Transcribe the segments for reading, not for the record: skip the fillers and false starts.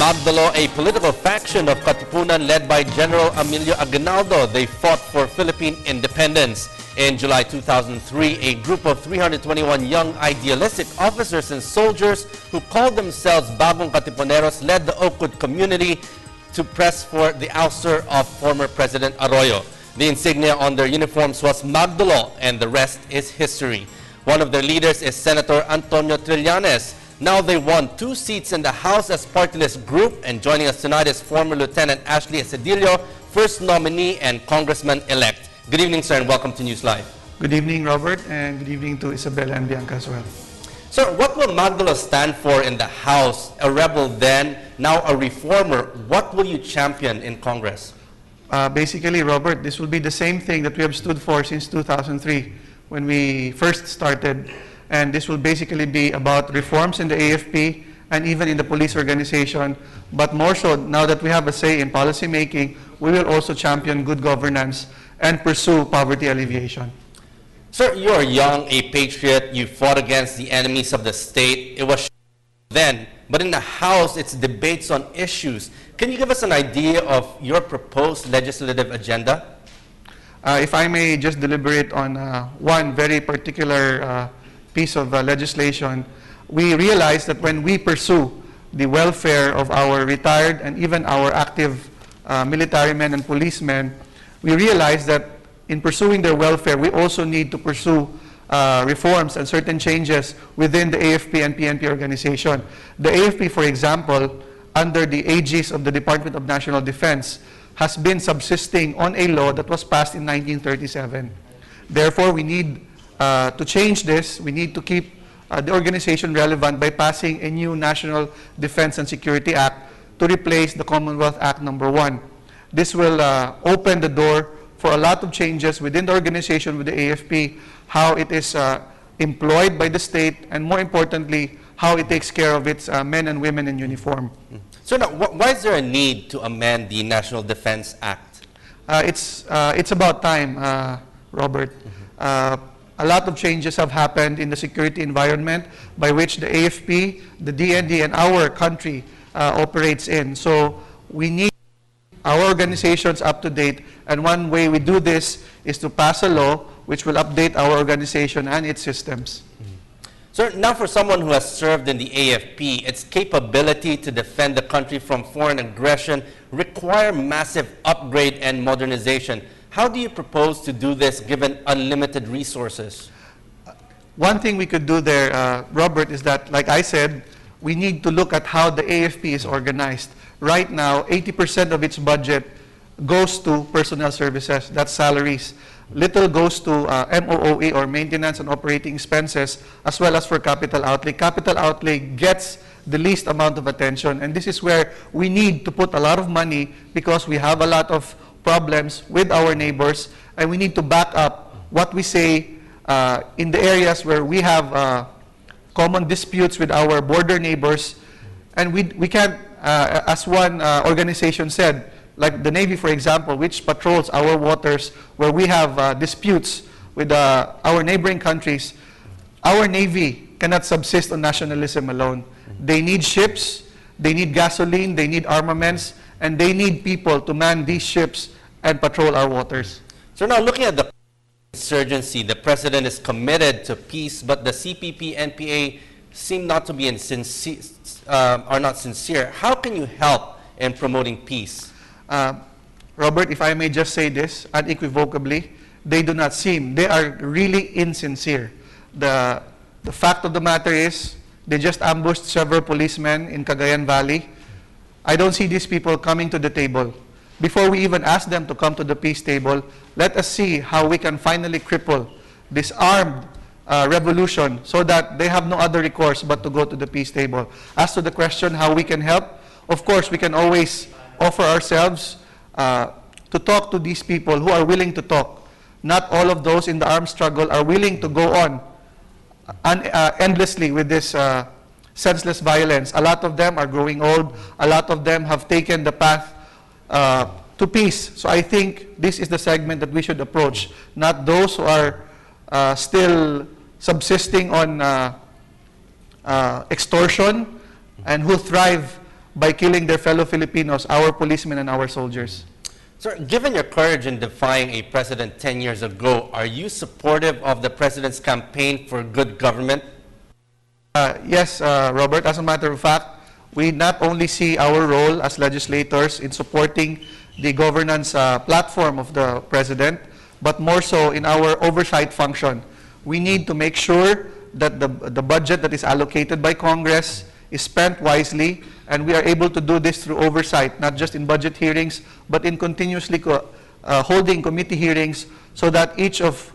Magdalo, a political faction of Katipunan led by General Emilio Aguinaldo. They fought for Philippine independence. In July 2003, a group of 321 young idealistic officers and soldiers who called themselves Bagong Katipuneros led the Oakwood community to press for the ouster of former President Arroyo. The insignia on their uniforms was Magdalo, and the rest is history. One of their leaders is Senator Antonio Trillanes. Now they won 2 seats in the House as party list group, and joining us tonight is former Lieutenant Ashley Asedillo, first nominee and Congressman-elect. Good evening, sir, and welcome to NewsLife. Good evening, Robert, and good evening to Isabella and Bianca as well. Sir, what will Magdalo stand for in the House? A rebel then, now a reformer. What will you champion in Congress? Basically, Robert, this will be the same thing that we have stood for since 2003 when we first started. And this will basically be about reforms in the AFP and even in the police organization. But more so, now that we have a say in policy making, we will also champion good governance and pursue poverty alleviation. Sir, you are young, a patriot. You fought against the enemies of the state. It was then, but in the House, it's debates on issues. Can you give us an idea of your proposed legislative agenda? If I may just deliberate on one very particular piece of legislation, we realize that when we pursue the welfare of our retired and even our active military men and policemen, we realize that in pursuing their welfare, we also need to pursue reforms and certain changes within the AFP and PNP organization. The AFP, for example, under the aegis of the Department of National Defense, has been subsisting on a law that was passed in 1937. Therefore, we need to change this. We need to keep the organization relevant by passing a new National Defense and Security Act to replace the Commonwealth Act No. 1. This will open the door for a lot of changes within the organization with the AFP, how it is employed by the state, and more importantly, how it takes care of its men and women in uniform. So now, why is there a need to amend the National Defense Act? It's about time, Robert. A lot of changes have happened in the security environment by which the AFP, the DND, and our country operates in. So we need our organizations up to date, and one way we do this is to pass a law which will update our organization and its systems. Sir, now for someone who has served in the AFP, its capability to defend the country from foreign aggression require massive upgrade and modernization. How do you propose to do this given unlimited resources? One thing we could do there, Robert, is that, like I said, we need to look at how the AFP is organized. Right now, 80% of its budget goes to personnel services, that's salaries. Little goes to MOOE, or maintenance and operating expenses, as well as for capital outlay. Capital outlay gets the least amount of attention, and this is where we need to put a lot of money because we have a lot of problems with our neighbors, and we need to back up what we say in the areas where we have common disputes with our border neighbors. And we can't, as one organization said, like the Navy, for example, which patrols our waters where we have disputes with our neighboring countries, our Navy cannot subsist on nationalism alone. They need ships, they need gasoline, they need armaments, and they need people to man these ships and patrol our waters. So now looking at the insurgency, the president is committed to peace, but the CPP, NPA seem not to be are not sincere. How can you help in promoting peace? Robert, if I may just say this unequivocally, they do not seem, they are really insincere. The fact of the matter is, they just ambushed several policemen in Cagayan Valley. I don't see these people coming to the table. Before we even ask them to come to the peace table, let us see how we can finally cripple this armed revolution so that they have no other recourse but to go to the peace table. As to the question how we can help, of course, we can always offer ourselves to talk to these people who are willing to talk. Not all of those in the armed struggle are willing to go on endlessly with this senseless violence. A lot of them are growing old. A lot of them have taken the path to peace. So I think this is the segment that we should approach, not those who are still subsisting on extortion and who thrive by killing their fellow Filipinos, our policemen and our soldiers. Sir, given your courage in defying a president 10 years ago, are you supportive of the president's campaign for good government? Yes, Robert. As a matter of fact, we not only see our role as legislators in supporting the governance platform of the president, but more so in our oversight function. We need to make sure that the budget that is allocated by Congress is spent wisely, and we are able to do this through oversight, not just in budget hearings, but in continuously holding committee hearings, so that each of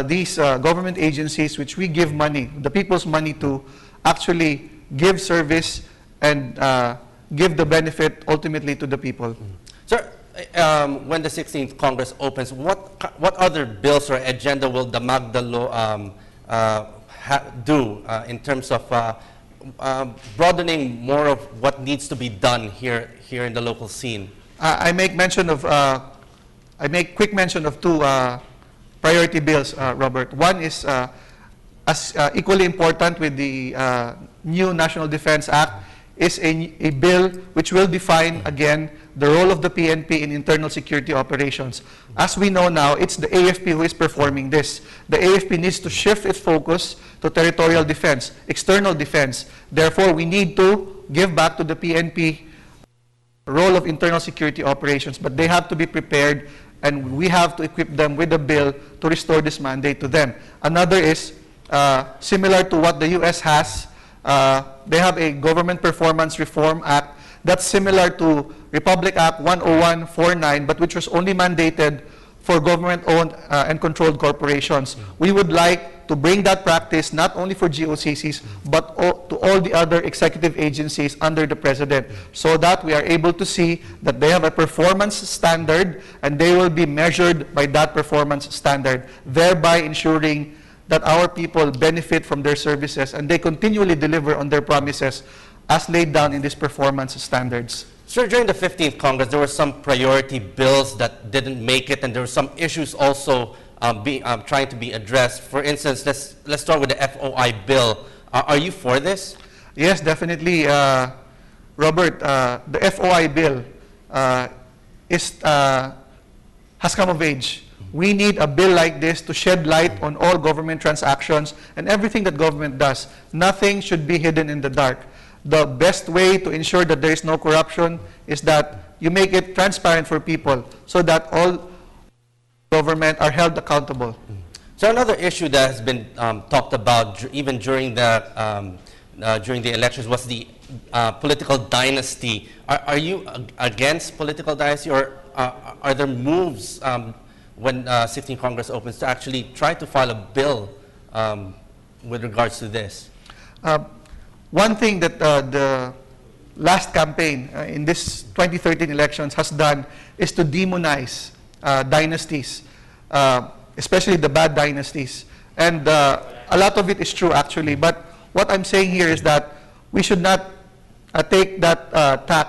these government agencies which we give money, the people's money to, actually give service and give the benefit ultimately to the people. Sir, when the 16th Congress opens, what other bills or agenda will the Magdalo do in terms of broadening more of what needs to be done here in the local scene? I make quick mention of two priority bills, Robert. One is equally important with the new National Defense Act, is a bill which will define again the role of the PNP in internal security operations. As we know now, it's the AFP who is performing this. The AFP needs to shift its focus to territorial defense, external defense. Therefore, we need to give back to the PNP role of internal security operations, but they have to be prepared, and we have to equip them with a bill to restore this mandate to them. Another is similar to what the U.S. has. They have a Government Performance Reform Act that's similar to Republic Act 10149, but which was only mandated for government-owned and controlled corporations. We would like to bring that practice not only for GOCCs, but to all the other executive agencies under the President, so that we are able to see that they have a performance standard and they will be measured by that performance standard, thereby ensuring that our people benefit from their services and they continually deliver on their promises as laid down in these performance standards. Sir, during the 15th Congress, there were some priority bills that didn't make it, and there were some issues also trying to be addressed. For instance, let's start with the FOI bill. Are you for this? Yes, definitely, Robert. The FOI bill has come of age. We need a bill like this to shed light on all government transactions and everything that government does. Nothing should be hidden in the dark. The best way to ensure that there is no corruption is that you make it transparent for people so that all government are held accountable. So another issue that has been talked about even during the elections was the political dynasty. Are you against political dynasty, or are there moves when 16th Congress opens to actually try to file a bill with regards to this? One thing that the last campaign in this 2013 elections has done is to demonize dynasties, especially the bad dynasties. And a lot of it is true, actually. But what I'm saying here is that we should not take that tack.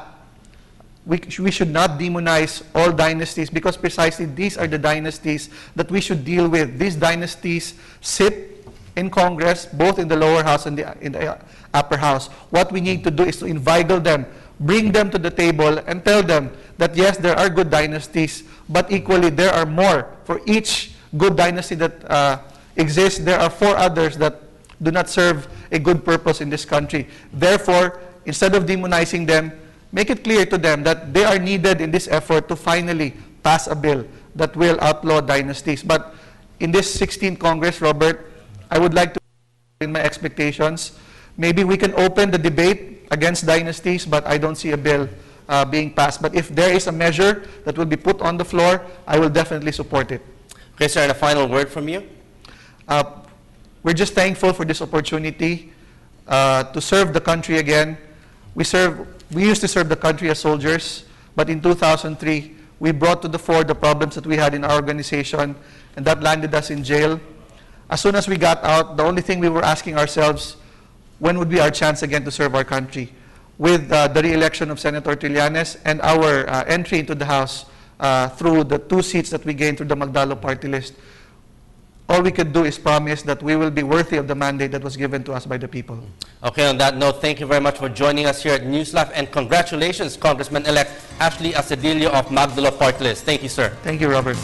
We should not demonize all dynasties, because precisely these are the dynasties that we should deal with. These dynasties sit in Congress, both in the lower house and in the upper house. What we need to do is to inveigle them, bring them to the table, and tell them that yes, there are good dynasties, but equally there are more. For each good dynasty that exists, there are 4 others that do not serve a good purpose in this country. Therefore, instead of demonizing them, make it clear to them that they are needed in this effort to finally pass a bill that will outlaw dynasties. But in this 16th Congress, Robert, I would like to, in my expectations, maybe we can open the debate against dynasties, but I don't see a bill being passed. But if there is a measure that will be put on the floor, I will definitely support it. Okay, sir, and a final word from you? We're just thankful for this opportunity to serve the country again. We used to serve the country as soldiers, but in 2003, we brought to the fore the problems that we had in our organization, and that landed us in jail. As soon as we got out, the only thing we were asking ourselves, when would be our chance again to serve our country? With the re-election of Senator Trillanes and our entry into the House through the 2 seats that we gained through the Magdalo party list, All we could do is promise that we will be worthy of the mandate that was given to us by the people. Okay, on that note, thank you very much for joining us here at NewsLife, and congratulations, Congressman-elect Asedillo of Magdalo Party List. Thank you, sir. Thank you, Robert.